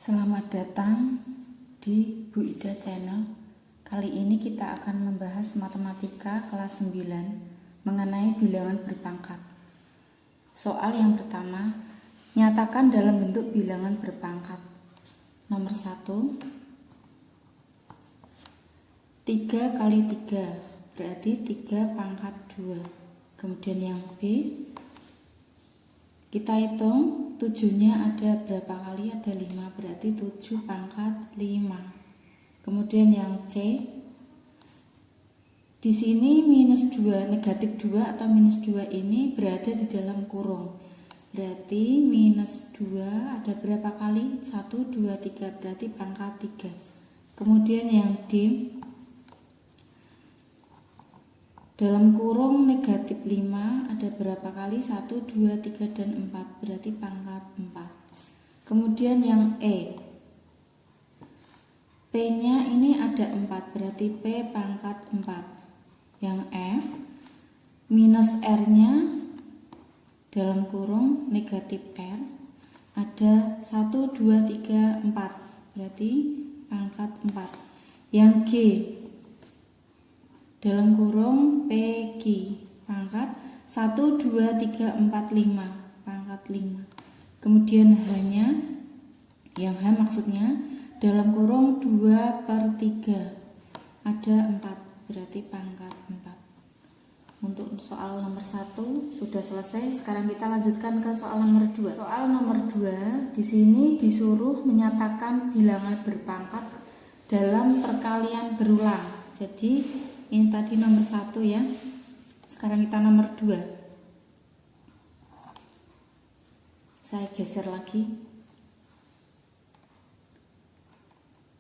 Selamat datang di Bu Ida Channel. Kali ini kita akan membahas matematika kelas 9 mengenai bilangan berpangkat. Soal yang pertama, nyatakan dalam bentuk bilangan berpangkat. Nomor 1, 3 kali 3 berarti 3 pangkat 2. Kemudian yang B, kita hitung 7-nya ada berapa kali? Ada 5, berarti 7 pangkat 5. Kemudian yang C, di sini minus 2, negatif 2 atau minus 2 ini berada di dalam kurung. Berarti minus 2 ada berapa kali? 1, 2, 3, berarti pangkat 3. Kemudian yang D, dalam kurung negatif 5 ada berapa kali? 1, 2, 3, dan 4, berarti pangkat 4. Kemudian yang E, P-nya ini ada 4, berarti P pangkat 4. Yang F, minus R-nya dalam kurung negatif R ada 1, 2, 3, 4, berarti pangkat 4. Yang G, dalam kurung PQ pangkat 1, 2, 3, 4, 5, pangkat 5. Kemudian H-nya, yang H maksudnya dalam kurung 2/3 ada 4, berarti pangkat 4. Untuk soal nomor 1 sudah selesai. Sekarang kita lanjutkan ke soal nomor 2. Soal nomor 2 di sini disuruh menyatakan bilangan berpangkat dalam perkalian berulang. Jadi ini tadi nomor 1 ya. Sekarang kita nomor 2. Saya geser lagi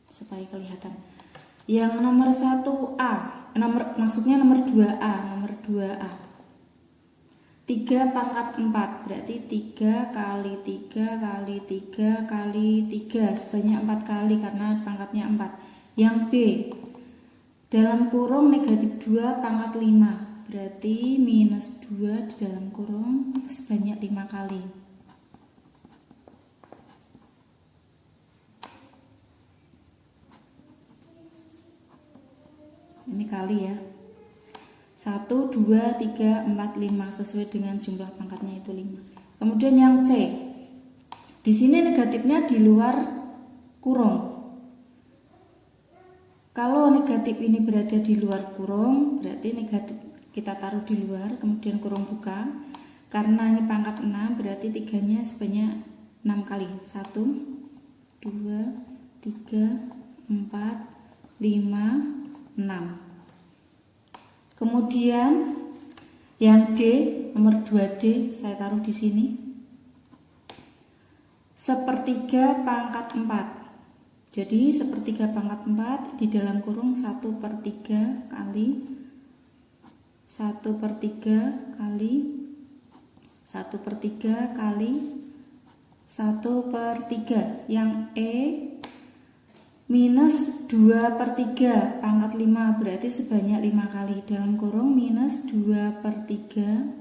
supaya kelihatan. Yang nomor 1A, maksudnya nomor 2A, nomor 2A. 3 pangkat 4 berarti 3 kali 3 kali 3 kali 3 sebanyak 4 kali karena pangkatnya 4. Yang B, dalam kurung negatif 2 pangkat 5 berarti minus 2 di dalam kurung sebanyak 5 kali. Ini kali ya, 1, 2, 3, 4, 5 sesuai dengan jumlah pangkatnya itu 5. Kemudian yang C, di sini negatifnya di luar kurung. Kalau negatif ini berada di luar kurung, berarti negatif kita taruh di luar, kemudian kurung buka. Karena ini pangkat 6, berarti 3-nya sebanyak 6 kali. 1, 2, 3, 4, 5, 6. Kemudian yang D, nomor 2D, saya taruh di sini. 1/3 pangkat 4. Jadi 1/3 pangkat 4 di dalam kurung 1/3 kali 1/3 kali 1/3 kali 1/3. Yang E, minus 2/3 pangkat 5 berarti sebanyak 5 kali dalam kurung minus 2/3.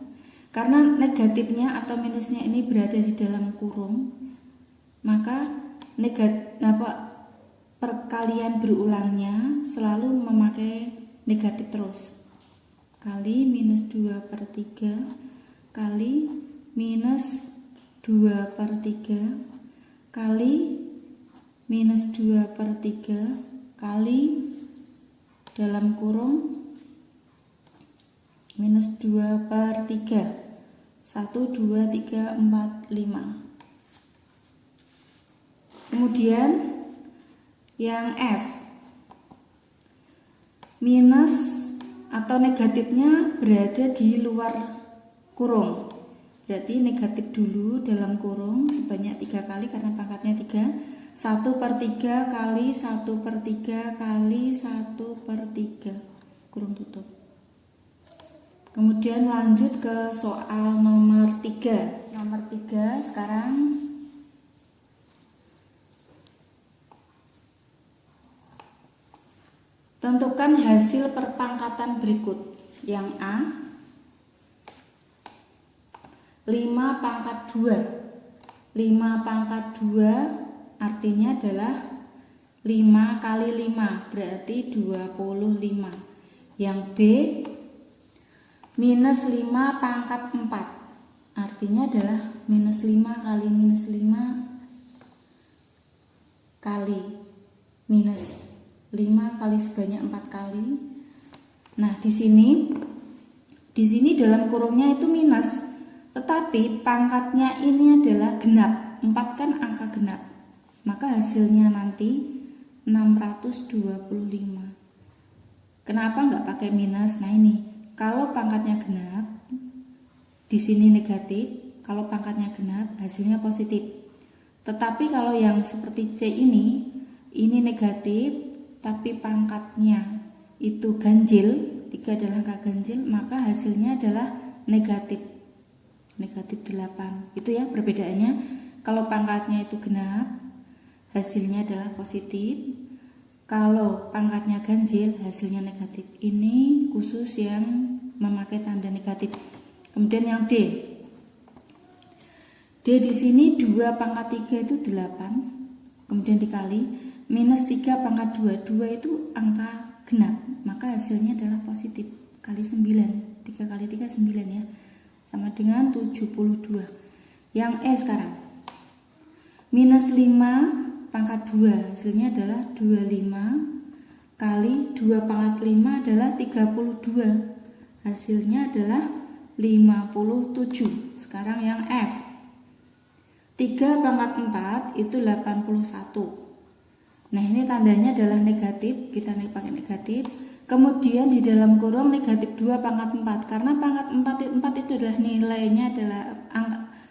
Karena negatifnya atau minusnya ini berada di dalam kurung, maka perkalian berulangnya selalu memakai negatif terus. Kali minus 2/3 kali minus 2/3 kali minus 2/3 kali dalam kurung minus 2/3. 1, 2, 3, 4, 5. Kemudian yang F, minus atau negatifnya berada di luar kurung, berarti negatif dulu dalam kurung sebanyak 3 kali karena pangkatnya 3. 1/3 kali 1/3 kali 1/3 kurung tutup. Kemudian lanjut ke soal nomor 3. Nomor 3 sekarang tentukan hasil perpangkatan berikut. Yang A, 5 pangkat 2. 5 pangkat 2 artinya adalah 5 kali 5 berarti 25. Yang B minus 5 pangkat 4 artinya adalah minus 5 kali minus 5 kali minus 5 kali sebanyak 4 kali. Nah, di sini dalam kurungnya itu minus, tetapi pangkatnya ini adalah genap. 4 kan angka genap. Maka hasilnya nanti 625. Kenapa nggak pakai minus? Nah, ini kalau pangkatnya genap, di sini negatif. Kalau pangkatnya genap, hasilnya positif. Tetapi kalau yang seperti C ini negatif, tapi pangkatnya itu ganjil, 3 adalah angka ganjil, maka hasilnya adalah negatif 8. Itu ya perbedaannya. Kalau pangkatnya itu genap, hasilnya adalah positif. Kalau pangkatnya ganjil, hasilnya negatif. Ini khusus yang memakai tanda negatif. Kemudian yang D. D di sini 2 pangkat 3 itu 8. Kemudian dikali minus 3 pangkat 2. 2 itu angka genap, maka hasilnya adalah positif kali 9. 3 kali 3 9 ya. Sama dengan 72. Yang E sekarang. Minus 5 pangkat 2, hasilnya adalah 25 kali 2 pangkat 5 adalah 32. Hasilnya adalah 57. Sekarang yang F. 3 pangkat 4 itu 81. Nah, ini tandanya adalah negatif, kita pakai negatif. Kemudian di dalam kurung negatif 2 pangkat 4. Karena pangkat 4 itu adalah nilainya adalah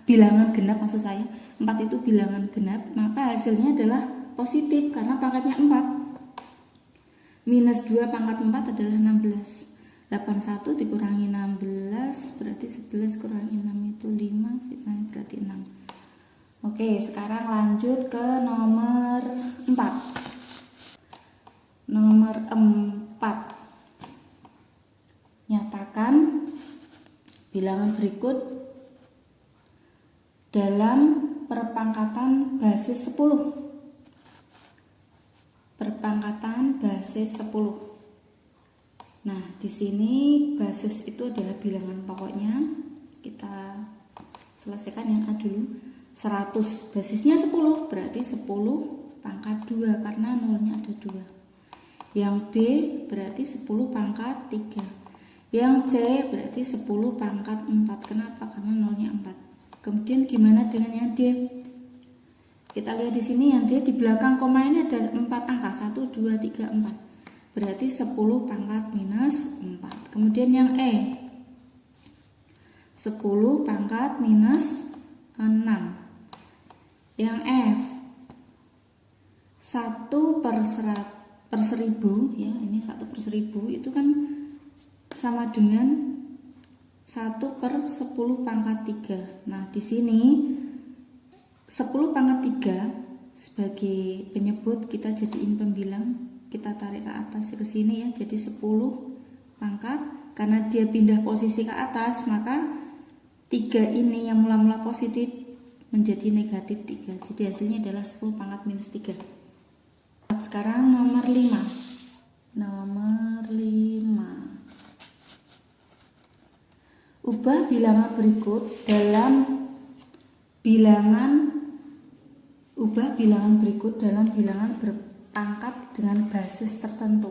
bilangan genap, maksud saya 4 itu bilangan genap, maka hasilnya adalah positif karena pangkatnya 4. Minus 2 pangkat 4 adalah 16. 81 dikurangi 16 berarti 11 kurangi 6 itu 5, sisanya berarti 6. Oke, sekarang lanjut ke nomor 4. Nomor 4. Nyatakan bilangan berikut dalam perpangkatan basis 10. Perpangkatan basis 10. Nah, di sini basis itu adalah bilangan pokoknya. Kita selesaikan yang A dulu. 100 basisnya 10 berarti 10 pangkat 2 karena nolnya ada 2. Yang B berarti 10 pangkat 3. Yang C berarti 10 pangkat 4. Kenapa? Karena nolnya 4. Kemudian gimana dengan yang D? Kita lihat di sini yang D di belakang koma ini ada 4 angka, 1 2 3 4. Berarti 10 pangkat minus 4. Kemudian yang E 10 pangkat minus 6. Yang F 1 per 1000 ya, ini 1 per 1000 itu kan sama dengan 1 per 10 pangkat 3. Nah, di sini 10 pangkat 3 sebagai penyebut kita jadiin pembilang, kita tarik ke atas ke sini ya, jadi 10 pangkat. Karena dia pindah posisi ke atas, maka 3 ini yang mula-mula positif menjadi negatif 3. Jadi hasilnya adalah 10 pangkat minus 3. Sekarang nomor 5. Nomor 5. Ubah bilangan berikut dalam bilangan bilangan berpangkat dengan basis tertentu.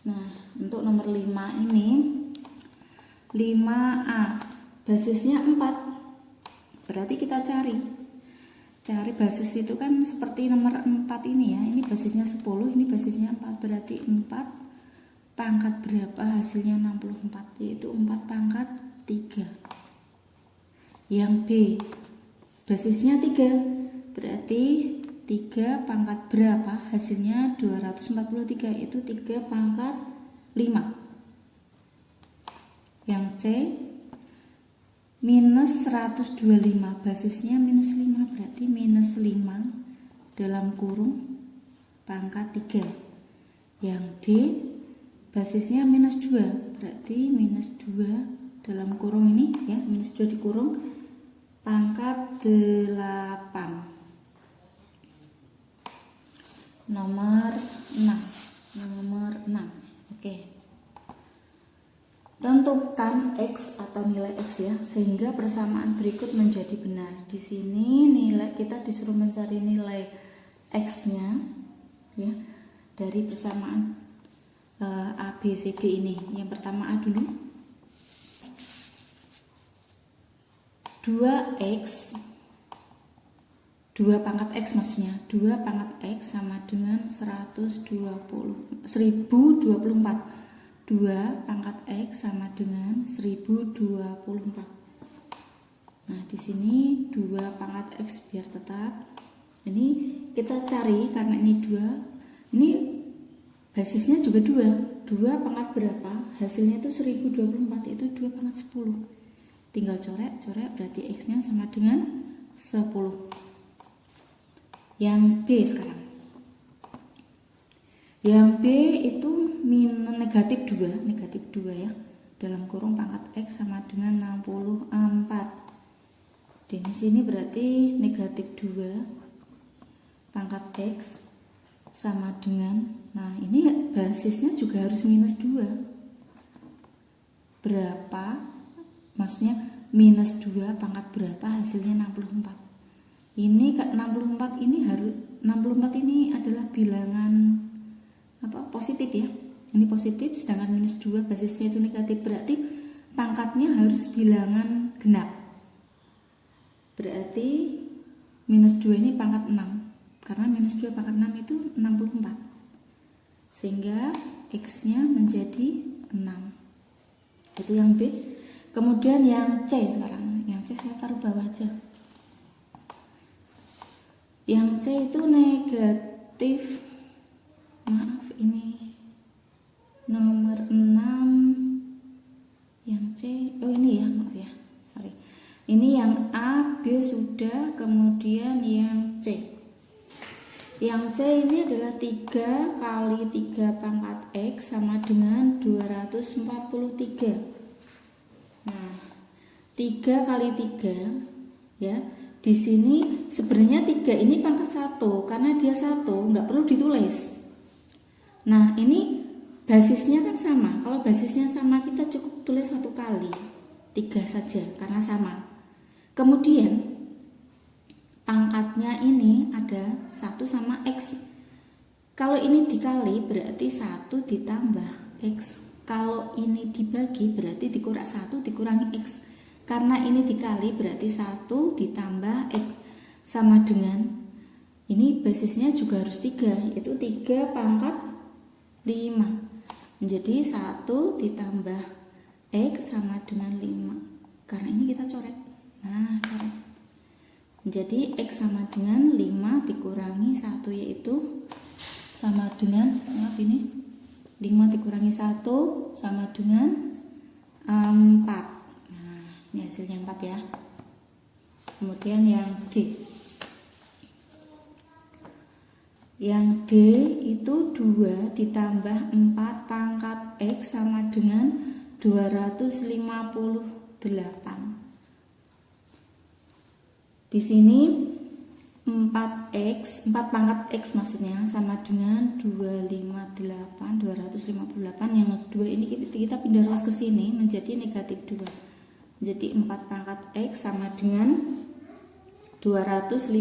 Nah, untuk nomor 5 ini 5A basisnya 4. Berarti kita cari basis itu kan seperti nomor 4 ini ya. Ini basisnya 10, ini basisnya 4. Berarti 4 pangkat berapa? Hasilnya 64, yaitu 4 pangkat 3. Yang B basisnya 3. Berarti 3 pangkat berapa? Hasilnya 243, yaitu 3 pangkat 5. Yang C minus 125, basisnya minus 5, berarti minus 5 dalam kurung pangkat 3. Yang D basisnya minus 2, berarti minus 2 dalam kurung ini ya, minus 2 dikurung pangkat 8. Nomor 6. Oke. Tentukan X atau nilai X ya, sehingga persamaan berikut menjadi benar. Di sini nilai kita disuruh mencari nilai X-nya ya dari persamaan A, B, C, D ini. Yang pertama A dulu. 2X 2 pangkat X maksudnya 2 pangkat X sama dengan 1024. 2 pangkat X sama dengan 1024. Nah, di sini 2 pangkat X biar tetap. Ini kita cari karena ini 2. Ini basisnya juga 2. 2 pangkat berapa? Hasilnya itu 1024, itu 2 pangkat 10. Tinggal coret berarti X-nya sama dengan 10. Yang B sekarang. Yang B itu negatif 2 ya. Dalam kurung pangkat X sama dengan 64. Di sini berarti negatif 2 pangkat X sama dengan, nah ini basisnya juga harus minus 2. Berapa? Maksudnya minus 2 pangkat berapa, hasilnya 64. Ini 64 ini adalah bilangan positif ya. Ini positif, sedangkan minus 2 basisnya itu negatif, berarti pangkatnya harus bilangan genap. Berarti minus 2 ini pangkat 6. Karena minus 2 pangkat 6 itu 64. Sehingga X-nya menjadi 6. Itu yang B. Kemudian yang C sekarang. Yang C saya taruh bawah aja. Yang C itu negatif, maaf ini nomor 6. Yang C, oh ini ya, maaf ya, sorry. Ini yang A, B sudah, kemudian yang C. Yang C ini adalah 3 kali 3 pangkat X sama dengan 243. Nah, 3 kali 3 ya. Di sini sebenarnya 3 ini pangkat 1 karena dia 1, nggak perlu ditulis. Nah, ini basisnya kan sama. Kalau basisnya sama kita cukup tulis 1 kali 3 saja karena sama. Kemudian pangkatnya ini ada 1 sama X. Kalau ini dikali berarti 1 ditambah X. Kalau ini dibagi berarti dikurang 1 dikurangi X. Karena ini dikali berarti 1 ditambah X sama dengan, ini basisnya juga harus 3, yaitu 3 pangkat 5. Menjadi 1 ditambah X sama dengan 5. Karena ini kita coret. Nah, coret. Menjadi X sama dengan 5 dikurangi 1, yaitu sama dengan, maaf ini 5 dikurangi 1 sama dengan 4. Ini hasilnya 4 ya. Kemudian yang D. Yang D itu 2 ditambah 4 pangkat X sama dengan 258. Di sini 4 pangkat X maksudnya sama dengan 258. Yang 2 ini kita pindah ruas ke sini menjadi negatif 2. Jadi 4 pangkat X sama dengan 256.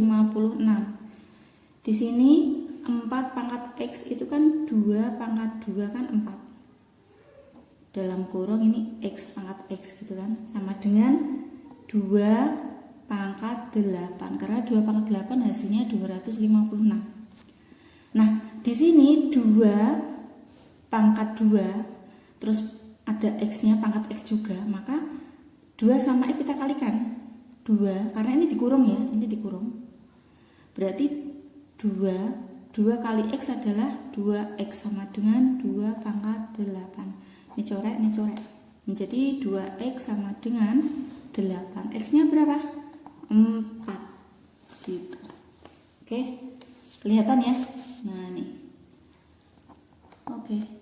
Di sini 4 pangkat X itu kan 2 pangkat 2 kan 4. Dalam kurung ini X pangkat X gitu kan. Sama dengan 2 pangkat 8. Karena 2 pangkat 8 hasilnya 256. Nah, di sini 2 pangkat 2 terus ada X-nya pangkat X juga, maka 2 sama X kita kalikan 2, karena ini dikurung ya, ini dikurung. Berarti 2 kali X adalah 2X sama dengan 2 pangkat 8. Ini coret. Menjadi 2X sama dengan 8. X-nya berapa? 4. Gitu. Oke, kelihatan ya? Nah, nih. Oke.